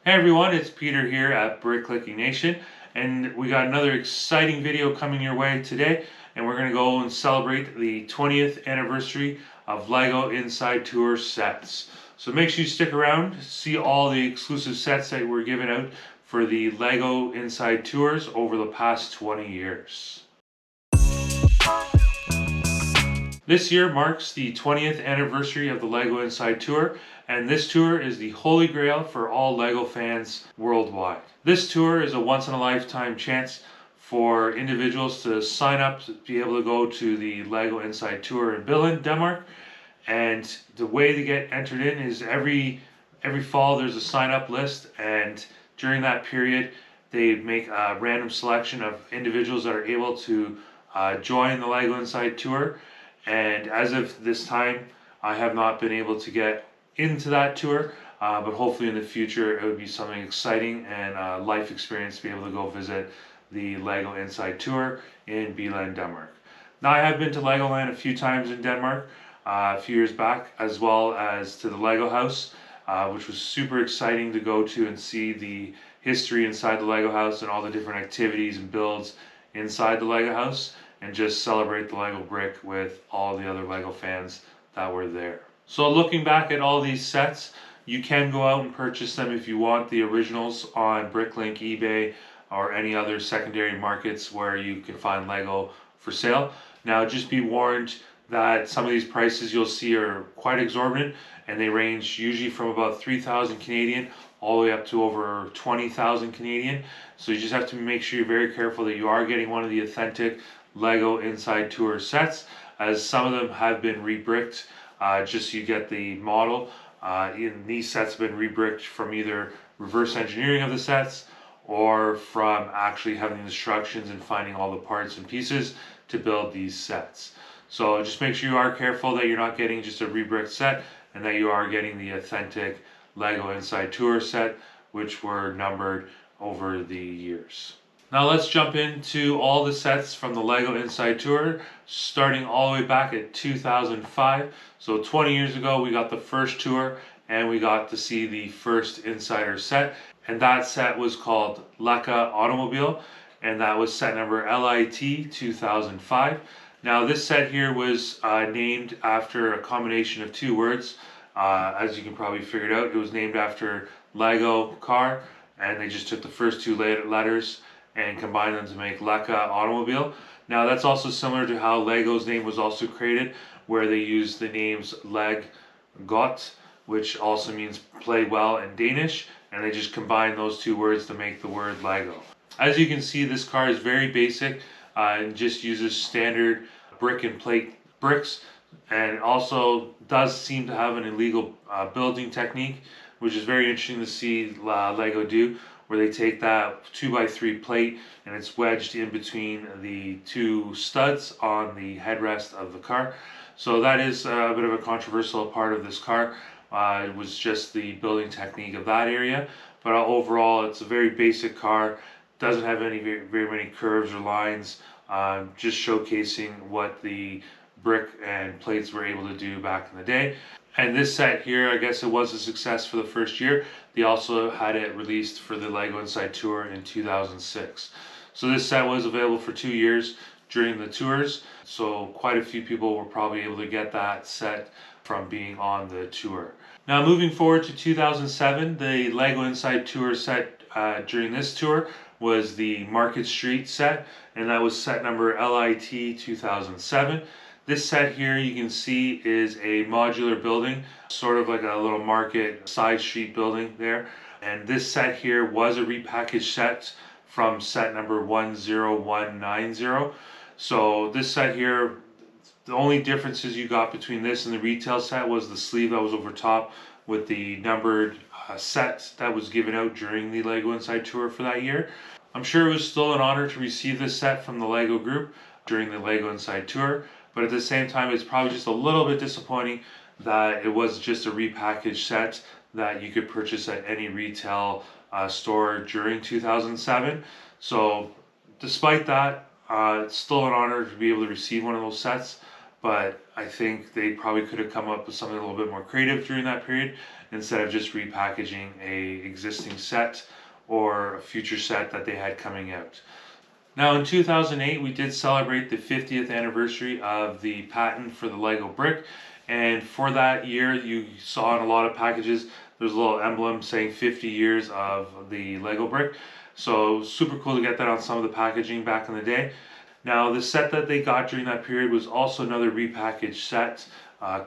Hey everyone, it's Peter here at Brick Clicking Nation, and we got another exciting video coming your way today, and we're going to go and celebrate the 20th anniversary of LEGO Inside Tour sets. So make sure you stick around to see all the exclusive sets that were given out for the LEGO Inside Tours over the past 20 years. This year marks the 20th anniversary of the LEGO Inside Tour, and this tour is the holy grail for all LEGO fans worldwide. This tour is a once-in-a-lifetime chance for individuals to sign up to be able to go to the LEGO Inside Tour in Billund, Denmark. And the way to get entered in is every fall there's a sign-up list, and during that period they make a random selection of individuals that are able to join the LEGO Inside Tour. And as of this time, I have not been able to get into that tour, but hopefully in the future it would be something exciting and a life experience to be able to go visit the LEGO Inside Tour in Billund, Denmark. Now, I have been to Legoland a few times in Denmark a few years back, as well as to the Lego house, which was super exciting to go to and see the history inside the Lego house and all the different activities and builds inside the Lego house, and just celebrate the Lego brick with all the other Lego fans that were there. So looking back at all these sets, you can go out and purchase them if you want the originals on Bricklink, eBay, or any other secondary markets where you can find Lego for sale. Now just be warned that some of these prices you'll see are quite exorbitant, and they range usually from about 3,000 Canadian all the way up to over 20,000 Canadian. So you just have to make sure you're very careful that you are getting one of the authentic LEGO Inside Tour sets, as some of them have been rebricked just so you get the model. In these sets have been rebricked from either reverse engineering of the sets or from actually having the instructions and finding all the parts and pieces to build these sets. So just make sure you are careful that you're not getting just a rebricked set, and that you are getting the authentic LEGO Inside Tour set, which were numbered over the years. Now let's jump into all the sets from the LEGO Inside Tour, starting all the way back at 2005. So 20 years ago we got the first tour, and we got to see the first Insider set, and that set was called LECA Automobile, and that was set number LIT 2005. Now this set here was named after a combination of two words. As you can probably figure it out, it was named after Lego car, and they just took the first two letters and combine them to make LECA Automobile. Now that's also similar to how Lego's name was also created, where they used the names Leg Got, which also means play well in Danish, and they just combined those two words to make the word Lego. As you can see, this car is very basic and just uses standard brick and plate bricks, and also does seem to have an illegal building technique, which is very interesting to see Lego do, where they take that 2x3 plate and it's wedged in between the two studs on the headrest of the car. So that is a bit of a controversial part of this car. It was just the building technique of that area, but overall it's a very basic car. Doesn't have any very many curves or lines, just showcasing what the brick and plates were able to do back in the day. And this set here, I guess it was a success for the first year. They also had it released for the LEGO Inside Tour in 2006. So this set was available for 2 years during the tours. So quite a few people were probably able to get that set from being on the tour. Now moving forward to 2007, the LEGO Inside Tour set during this tour was the Market Street set, and that was set number LIT 2007. This set here you can see is a modular building, sort of like a little market side street building there. And this set here was a repackaged set from set number 10190. So this set here, the only differences you got between this and the retail set was the sleeve that was over top with the numbered set that was given out during the LEGO Inside Tour for that year. I'm sure it was still an honor to receive this set from the LEGO group during the LEGO Inside Tour, but at the same time it's probably just a little bit disappointing that it was just a repackaged set that you could purchase at any retail store during 2007. So despite that, it's still an honor to be able to receive one of those sets, but I think they probably could have come up with something a little bit more creative during that period instead of just repackaging a existing set or a future set that they had coming out. Now in 2008 we did celebrate the 50th anniversary of the patent for the Lego brick, and for that year you saw in a lot of packages there's a little emblem saying 50 years of the Lego brick. So super cool to get that on some of the packaging back in the day. Now the set that they got during that period was also another repackaged set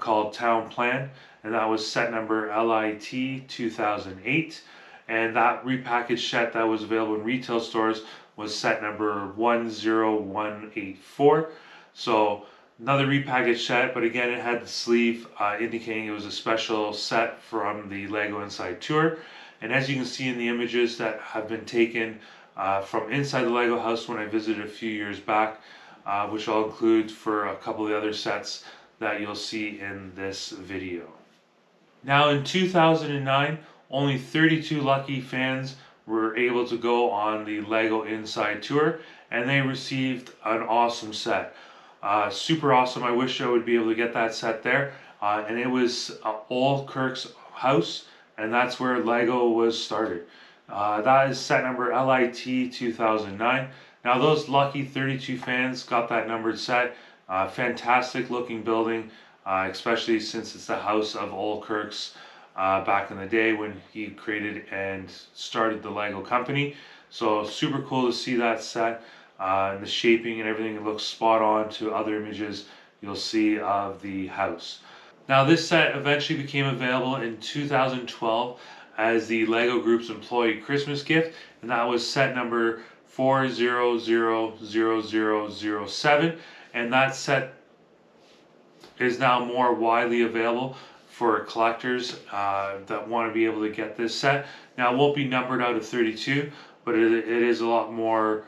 called Town Plan, and that was set number LIT 2008. And that repackaged set that was available in retail stores was set number 10184. So another repackaged set, but again it had the sleeve indicating it was a special set from the Lego Inside Tour. And as you can see in the images that have been taken from inside the Lego house when I visited a few years back, which I'll include for a couple of the other sets that you'll see in this video. Now in 2009, only 32 lucky fans were able to go on the Lego Inside Tour, and they received an awesome set. Super awesome. I wish I would be able to get that set there. And it was old Kirk's house, and that's where Lego was started. That is set number LIT 2009. Now those lucky 32 fans got that numbered set. Fantastic looking building, especially since it's the house of old Kirk's back in the day when he created and started the Lego company. So super cool to see that set, and the shaping and everything. It looks spot on to other images you'll see of the house. Now this set eventually became available in 2012 as the Lego Group's employee Christmas gift, and that was set number 400007, and that set is now more widely available for collectors that want to be able to get this set. Now it won't be numbered out of 32, but it is a lot more.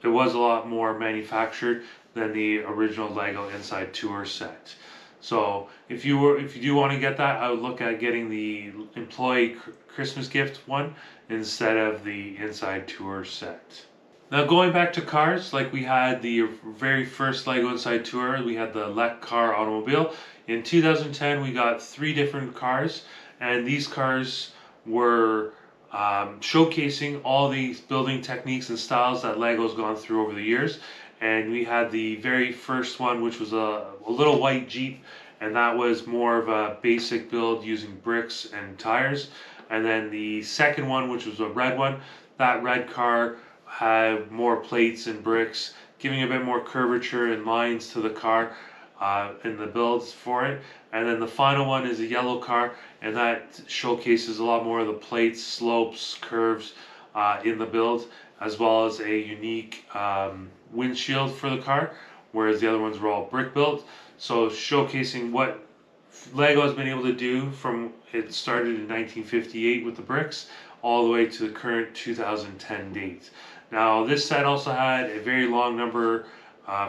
It was a lot more manufactured than the original Lego Inside Tour set. So if you do want to get that, I would look at getting the employee Christmas gift one instead of the Inside Tour set. Now going back to cars, like we had the very first Lego Inside Tour, we had the LECA car automobile. In 2010 we got 3 different cars, and these cars were showcasing all these building techniques and styles that Lego's gone through over the years. And we had the very first one, which was a little white Jeep, and that was more of a basic build using bricks and tires. And then the second one, which was a red one, that red car had more plates and bricks, giving a bit more curvature and lines to the car in the builds for it. And then the final one is a yellow car, and that showcases a lot more of the plates, slopes, curves in the build, as well as a unique windshield for the car, whereas the other ones were all brick built. So showcasing what Lego has been able to do from it started in 1958 with the bricks all the way to the current 2010 date. Now this set also had a very long number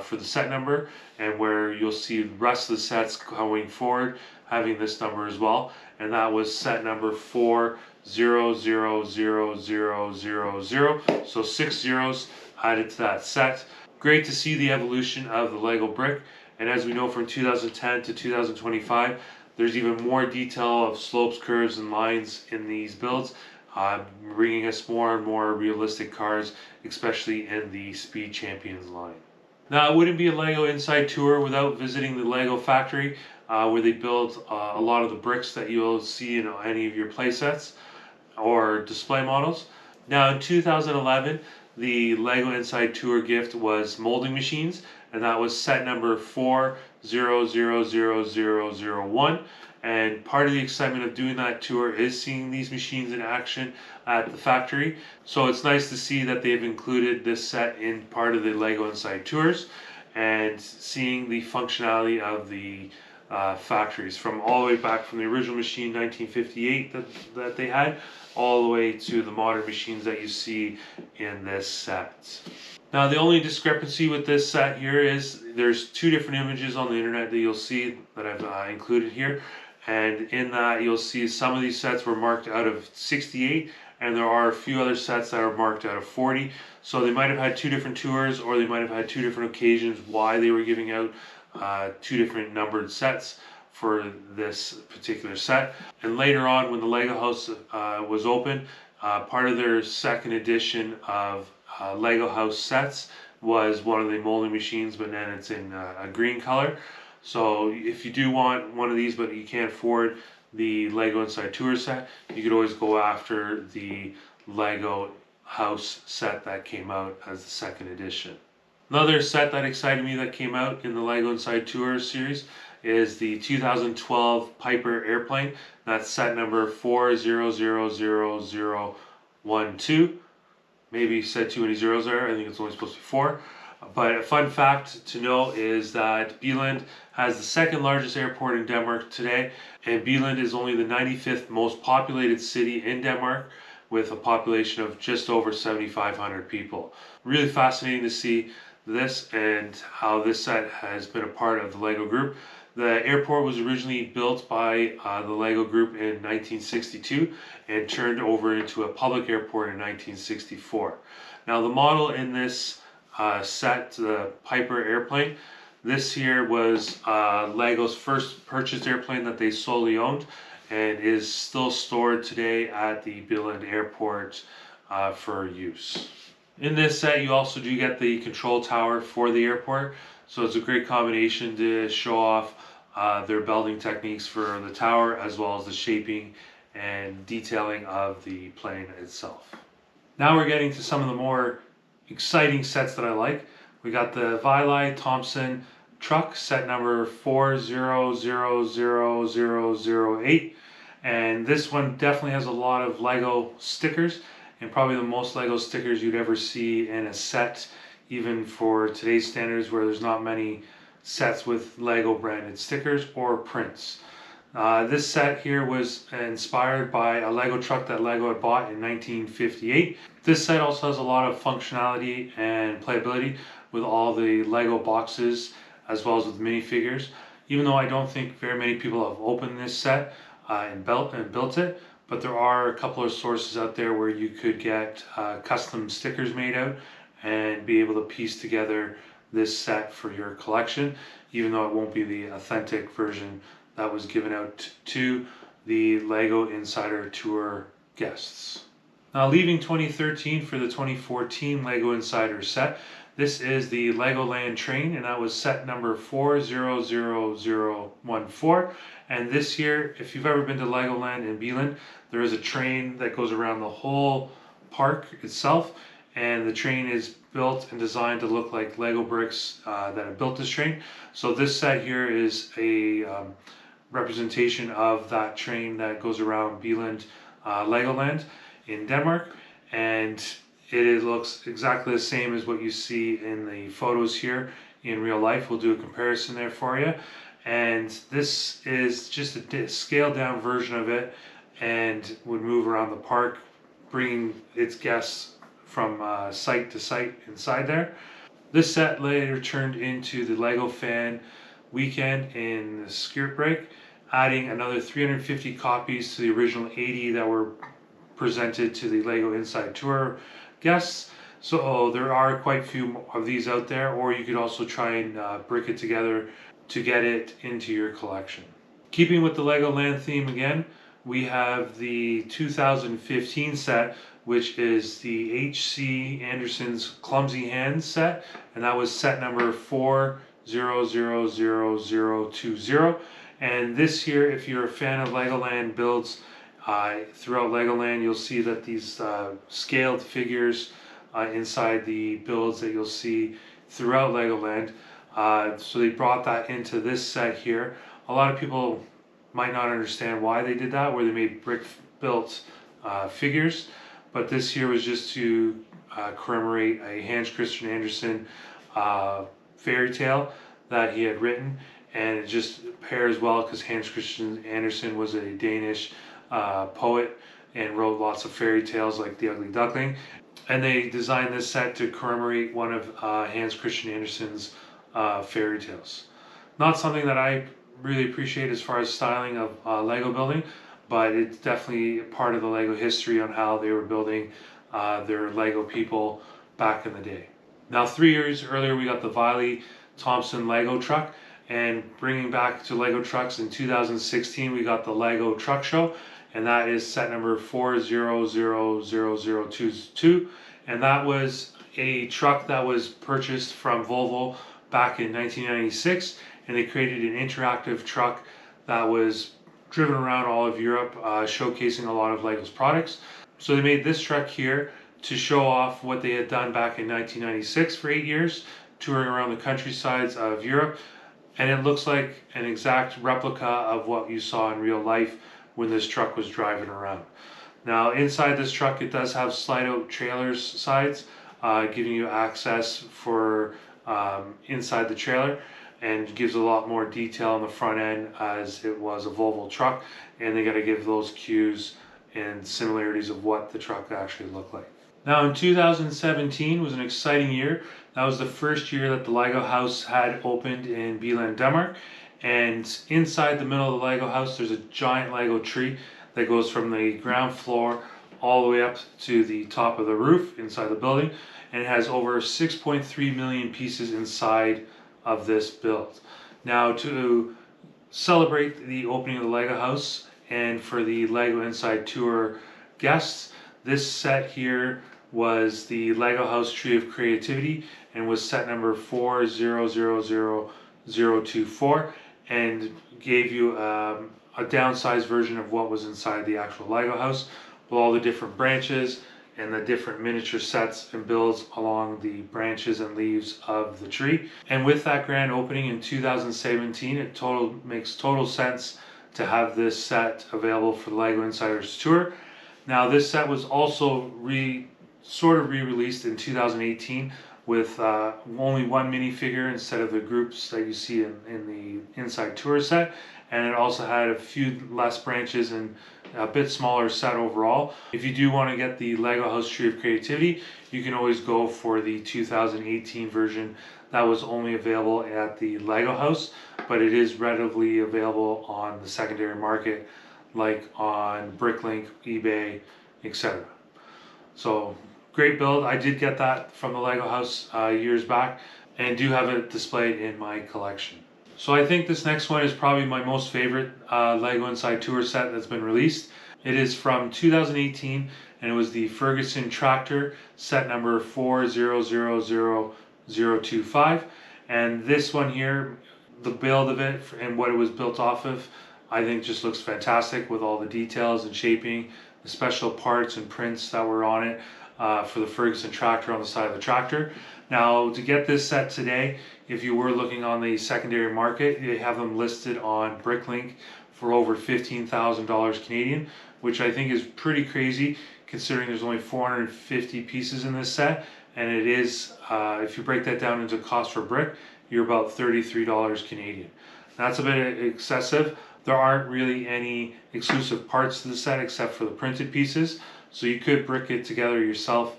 for the set number, and where you'll see the rest of the sets going forward having this number as well, and that was set number 400000. So 6 zeros added to that set. Great to see the evolution of the Lego brick, and as we know from 2010 to 2025, there's even more detail of slopes, curves, and lines in these builds, bringing us more and more realistic cars, especially in the Speed Champions line. Now, it wouldn't be a Lego Inside Tour without visiting the Lego factory, where they build a lot of the bricks that you'll see in any of your play sets or display models. Now, in 2011, the Lego Inside Tour gift was molding machines, and that was set number 40000001. And part of the excitement of doing that tour is seeing these machines in action at the factory. So it's nice to see that they've included this set in part of the Lego Inside Tours, and seeing the functionality of the factories from all the way back from the original machine 1958 that they had, all the way to the modern machines that you see in this set. Now the only discrepancy with this set here is there's 2 different images on the internet that you'll see that I've included here, and in that you'll see some of these sets were marked out of 68, and there are a few other sets that are marked out of 40. So they might have had 2 different tours, or they might have had 2 different occasions why they were giving out 2 different numbered sets. for this particular set. And later on, when the Lego house was open, part of their second edition of Lego house sets was one of the molding machines, but then it's in a green color. So if you do want one of these but you can't afford the Lego Inside Tour set, you could always go after the Lego house set that came out as the second edition. Another set that excited me that came out in the Lego Inside Tour series is the 2012 Piper airplane. That's set number 400012. Maybe said too many zeros there. I think it's only supposed to be 4. But a fun fact to know is that Billund has the second largest airport in Denmark today, and Billund is only the 95th most populated city in Denmark, with a population of just over 7,500 people. Really fascinating to see this and how this set has been a part of the Lego group. The airport was originally built by the Lego group in 1962 and turned over into a public airport in 1964. Now the model in this set, the Piper airplane, this here was Lego's first purchased airplane that they solely owned, and is still stored today at the Billund airport for use. In this set you also do get the control tower for the airport, so it's a great combination to show off their building techniques for the tower, as well as the shaping and detailing of the plane itself. Now we're getting to some of the more exciting sets that I like. We got the Vili Thompson truck, set number 40000008, and this one definitely has a lot of Lego stickers, and probably the most Lego stickers you'd ever see in a set, even for today's standards, where there's not many sets with Lego branded stickers or prints. This set here was inspired by a Lego truck that Lego had bought in 1958. This set also has a lot of functionality and playability with all the Lego boxes, as well as with minifigures. Even though I don't think very many people have opened this set and built it, but there are a couple of sources out there where you could get custom stickers made out and be able to piece together this set for your collection, even though it won't be the authentic version that was given out to the Lego Insider Tour guests. Now, leaving 2013 for the 2014 Lego Insider set, this is the Legoland train, and that was set number 400014. And this year, if you've ever been to Legoland in Billund, there is a train that goes around the whole park itself, and the train is built and designed to look like Lego bricks that have built this train. So this set here is a representation of that train that goes around Billund Legoland in Denmark, and it looks exactly the same as what you see in the photos here in real life. We'll do a comparison there for you, and this is just a scaled down version of it, and would move around the park, bringing its guests from site to site inside there. This set later turned into the Lego Fan Weekend in the Skirt Break, adding another 350 copies to the original 80 that were presented to the Lego Inside Tour guests. So there are quite a few of these out there, or you could also try and brick it together to get it into your collection. Keeping with the Legoland theme again, we have the 2015 set, which is the H.C. Anderson's Clumsy Hands set, and that was set number 40000020. And this here, if you're a fan of Legoland builds throughout Legoland, you'll see that these scaled figures inside the builds that you'll see throughout Legoland. So they brought that into this set here. A lot of people might not understand why they did that, where they made brick built figures, but this here was just to commemorate a Hans Christian Andersen fairy tale that he had written, and it just pairs well because Hans Christian Andersen was a Danish poet and wrote lots of fairy tales like The Ugly Duckling, and they designed this set to commemorate one of Hans Christian Andersen's fairy tales. Not something that I really appreciate as far as styling of Lego building, but it's definitely part of the Lego history on how they were building their Lego people back in the day. Now, 3 years earlier, we got the Vili Thompson Lego truck, And bringing back to Lego trucks, in 2016 we got the Lego Truck Show, and that is set number 40000022, and that was a truck that was purchased from Volvo back in 1996, and they created an interactive truck that was driven around all of Europe, showcasing a lot of Lego's products. So they made this truck here to show off what they had done back in 1996 for 8 years, touring around the countrysides of Europe. And it looks like an exact replica of what you saw in real life when this truck was driving around. Now inside this truck, it does have slide out trailers sides, giving you access for inside the trailer, and gives a lot more detail on the front end as it was a Volvo truck, and they got to give those cues and similarities of what the truck actually looked like. Now in 2017 was an exciting year. That was the first year that the Lego house had opened in Legoland, Denmark. And inside the middle of the Lego house, there's a giant Lego tree that goes from the ground floor all the way up to the top of the roof inside the building. And it has over 6.3 million pieces inside of this build. Now to celebrate the opening of the Lego house and for the Lego Inside Tour guests, this set here was the Lego House Tree of Creativity and was set number 40000024, and gave you a downsized version of what was inside the actual Lego house, with all the different branches and the different miniature sets and builds along the branches and leaves of the tree. And with that grand opening in 2017, it makes total sense to have this set available for the Lego Insiders Tour. Now this set was also sort of re-released in 2018 with only one minifigure instead of the groups that you see in the Inside Tour set, and it also had a few less branches and a bit smaller set overall. If you do want to get the Lego House Tree of Creativity, you can always go for the 2018 version that was only available at the Lego House, but it is readily available on the secondary market, like on Bricklink, eBay, etc. So great build. I did get that from the Lego house years back, and do have it displayed in my collection. So I think this next one is probably my most favorite Lego Inside Tour set that's been released. It is from 2018, and it was the Ferguson Tractor set number 40000025. And this one here, the build of it and what it was built off of, I think just looks fantastic with all the details and shaping, the special parts and prints that were on it for the Ferguson tractor on the side of the tractor. Now to get this set today, if you were looking on the secondary market, they have them listed on Bricklink for over $15,000 Canadian, which I think is pretty crazy considering there's only 450 pieces in this set, and it is, if you break that down into cost per brick, you're about $33 Canadian. That's a bit excessive. There aren't really any exclusive parts to the set except for the printed pieces, so you could brick it together yourself,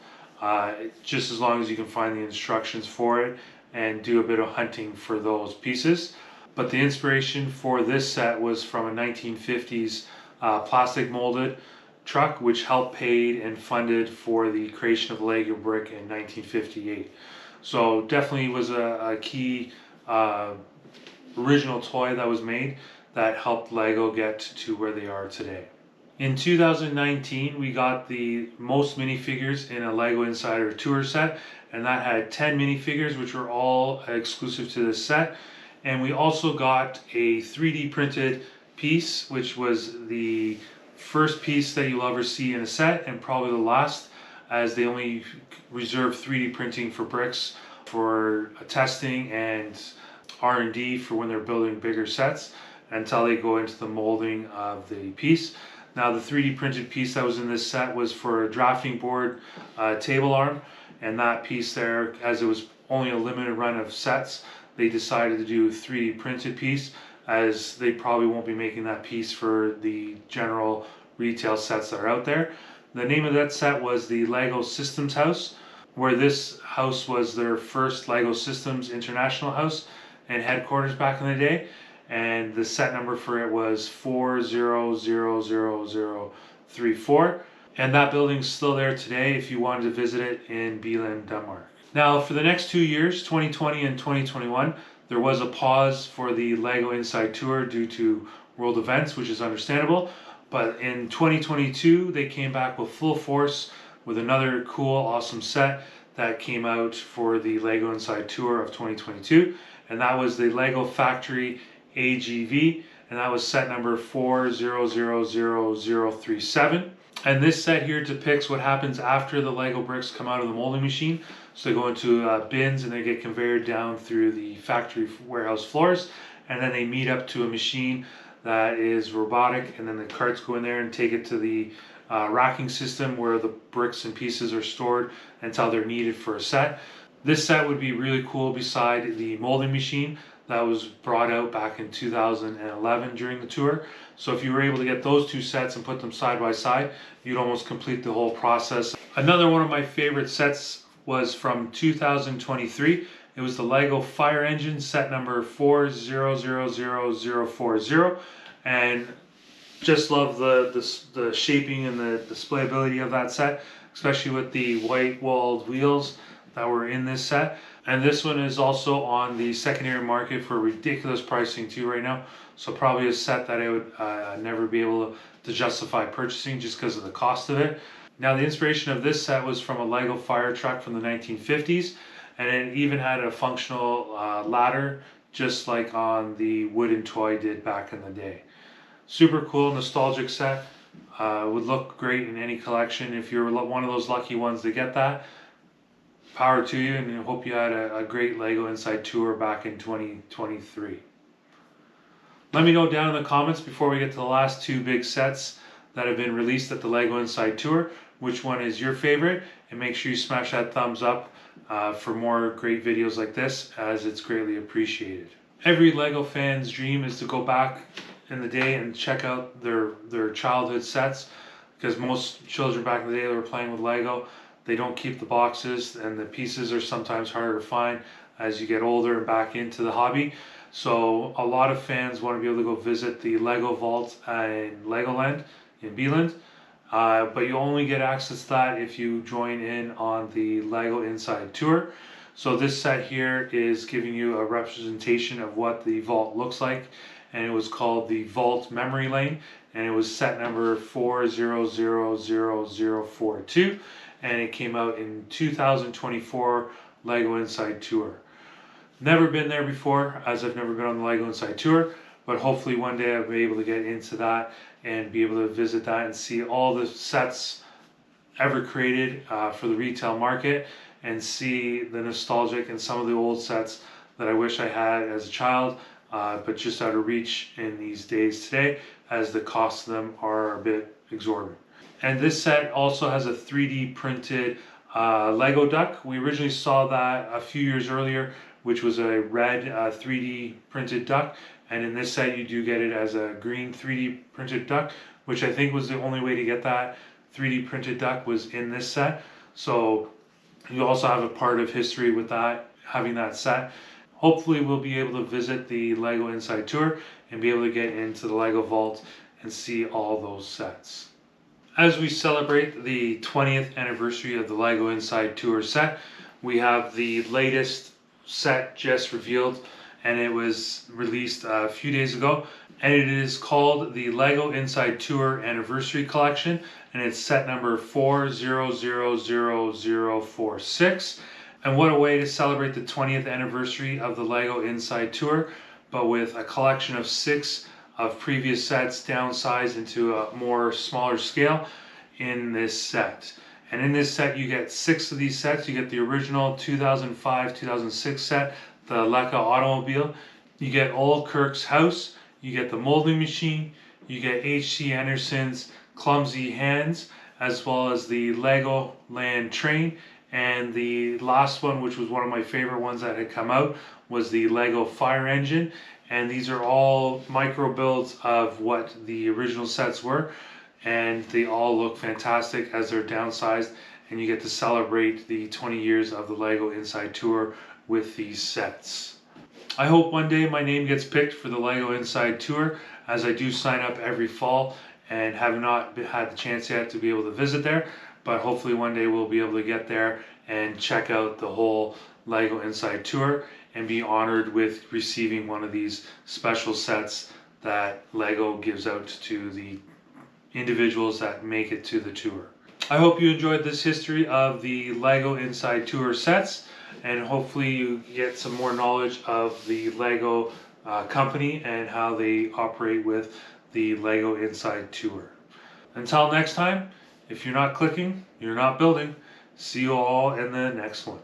just as long as you can find the instructions for it and do a bit of hunting for those pieces. But the inspiration for this set was from a 1950s plastic molded truck, which helped paid and funded for the creation of Lego brick in 1958. So definitely was a key original toy that was made that helped Lego get to where they are today. In 2019, we got the most minifigures in a Lego Insider Tour set, and that had 10 minifigures, which were all exclusive to this set. And we also got a 3D printed piece, which was the first piece that you'll ever see in a set, and probably the last, as they only reserve 3D printing for bricks for testing and R&D for when they're building bigger sets, until they go into the molding of the piece. Now the 3D printed piece that was in this set was for a drafting board table arm, and that piece there, as it was only a limited run of sets, they decided to do a 3D printed piece, as they probably won't be making that piece for the general retail sets that are out there. The name of that set was the Lego Systems House, where this house was their first Lego Systems International house and headquarters back in the day. And the set number for it was 40000034, and that building's still there today if you wanted to visit it in Legoland, Denmark. Now for the next 2 years, 2020 and 2021, There was a pause for the Lego Inside Tour due to world events, which is understandable. But in 2022, they came back with full force with another cool, awesome set that came out for the Lego Inside Tour of 2022. And that was the Lego Factory AGV. And that was set number 400037. And this set here depicts what happens after the Lego bricks come out of the molding machine. So they go into bins and they get conveyed down through the factory warehouse floors. And then they meet up to a machine that is robotic. And then the carts go in there and take it to the racking system where the bricks and pieces are stored until they're needed for a set. This set would be really cool beside the molding machine that was brought out back in 2011 during the tour. So if you were able to get those two sets and put them side by side, you'd almost complete the whole process. Another one of my favorite sets was from 2023. It was the Lego Fire Engine set number 400040. And just love the shaping and the displayability of that set, especially with the white walled wheels that were in this set. And this one is also on the secondary market for ridiculous pricing too right now. So probably a set that I would never be able to justify purchasing just because of the cost of it. Now the inspiration of this set was from a Lego fire truck from the 1950s. And it even had a functional ladder, just like on the wooden toy did back in the day. Super cool, nostalgic set. Would look great in any collection. If you're one of those lucky ones to get that, power to you, and I hope you had a great Lego Inside Tour back in 2023. Let me know down in the comments before we get to the last two big sets that have been released at the Lego Inside Tour, which one is your favorite, and make sure you smash that thumbs up for more great videos like this, as it's greatly appreciated. Every Lego fan's dream is to go back in the day and check out their childhood sets, because most children back in the day that were playing with Lego, they don't keep the boxes, and the pieces are sometimes harder to find as you get older and back into the hobby. So a lot of fans want to be able to go visit the Lego Vault in Legoland in Beeland, but you only get access to that if you join in on the Lego Inside Tour. So this set here is giving you a representation of what the vault looks like, and it was called the Vault Memory Lane, and it was set number 400042. And it came out in 2024 Lego Inside Tour. Never been there before, as I've never been on the Lego Inside Tour, but hopefully one day I'll be able to get into that and be able to visit that and see all the sets ever created for the retail market, and see the nostalgic and some of the old sets that I wish I had as a child, but just out of reach in these days today, as the costs of them are a bit exorbitant. And this set also has a 3D printed Lego duck. We originally saw that a few years earlier, which was a red 3D printed duck. And in this set, you do get it as a green 3D printed duck, which I think was the only way to get that 3D printed duck was in this set. So you also have a part of history with that, having that set. Hopefully we'll be able to visit the Lego Inside Tour and be able to get into the Lego Vault and see all those sets. As we celebrate the 20th anniversary of the Lego Inside Tour set, we have the latest set just revealed, and it was released a few days ago, and it is called the Lego Inside Tour Anniversary Collection, and it's set number 400046. And what a way to celebrate the 20th anniversary of the Lego Inside Tour, but with a collection of 6 of previous sets downsized into a more smaller scale in this set. And in this set you get 6 of these sets. You get the original 2005-2006 set, the LECA automobile. You get old Kirk's house. You get the molding machine. You get H.C. Anderson's clumsy hands, as well as the Legoland train. And the last one, which was one of my favorite ones that had come out, was the Lego Fire Engine. And these are all micro builds of what the original sets were, and they all look fantastic as they're downsized, and you get to celebrate the 20 years of the Lego Inside Tour with these sets. I hope one day my name gets picked for the Lego Inside Tour, as I do sign up every fall and have not had the chance yet to be able to visit there, but hopefully one day we'll be able to get there and check out the whole Lego Inside Tour and be honored with receiving one of these special sets that Lego gives out to the individuals that make it to the tour. I hope you enjoyed this history of the Lego Inside Tour sets, and hopefully you get some more knowledge of the Lego company and how they operate with the Lego Inside Tour. Until next time, if you're not clicking, you're not building. See you all in the next one.